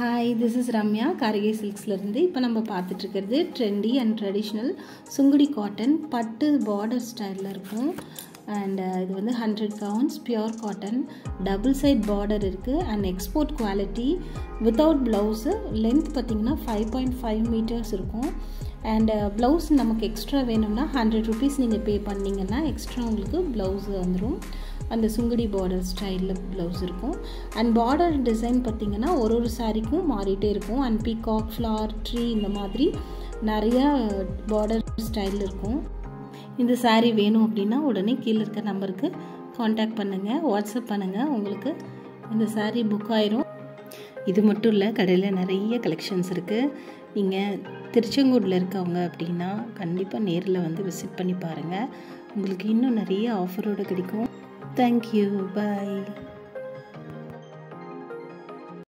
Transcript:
Hi, this is Ramya காரிகை சில்க்ஸ்லேருந்து. இப்போ நம்ம பார்த்துட்ருக்கிறது trendy and traditional Sungudi cotton பட்டு பார்டர் ஸ்டைலில் இருக்கும். அண்ட் இது வந்து 100 counts pure cotton, double side border இருக்குது and export quality without blouse. Length பார்த்திங்கன்னா 5.5 மீட்டர்ஸ் இருக்கும். அண்ட் ப்ளவுஸ் நமக்கு எக்ஸ்ட்ரா வேணும்னா 100 ருபீஸ் நீங்கள் பே பண்ணிங்கன்னா எக்ஸ்ட்ரா உங்களுக்கு ப்ளவுஸ் வந்துடும். அந்த சுங்குடி பார்டர் ஸ்டைலில் ப்ளவுஸ் இருக்கும். அண்ட் பார்டர் டிசைன் பார்த்திங்கன்னா ஒரு சாரிக்கும் மாறிட்டே இருக்கும். அண்ட் பீகாக், ஃப்ளார், ட்ரீ இந்த மாதிரி நிறையா பார்டர் ஸ்டைல் இருக்கும். இந்த சாரீ வேணும் அப்படின்னா உடனே கீழே இருக்க நம்பருக்கு காண்டாக்ட் பண்ணுங்கள், வாட்ஸ்அப் பண்ணுங்கள், உங்களுக்கு இந்த சாரீ புக் ஆயிரும். இது மட்டும் இல்லை, கடையில் நிறைய கலெக்ஷன்ஸ் இருக்குது. நீங்கள் திருச்செங்கோடில் இருக்கவங்க அப்படின்னா கண்டிப்பாக நேரில் வந்து விசிட் பண்ணி பாருங்கள். உங்களுக்கு இன்னும் நிறைய ஆஃபரோடு கிடைக்கும். Thank you. Bye.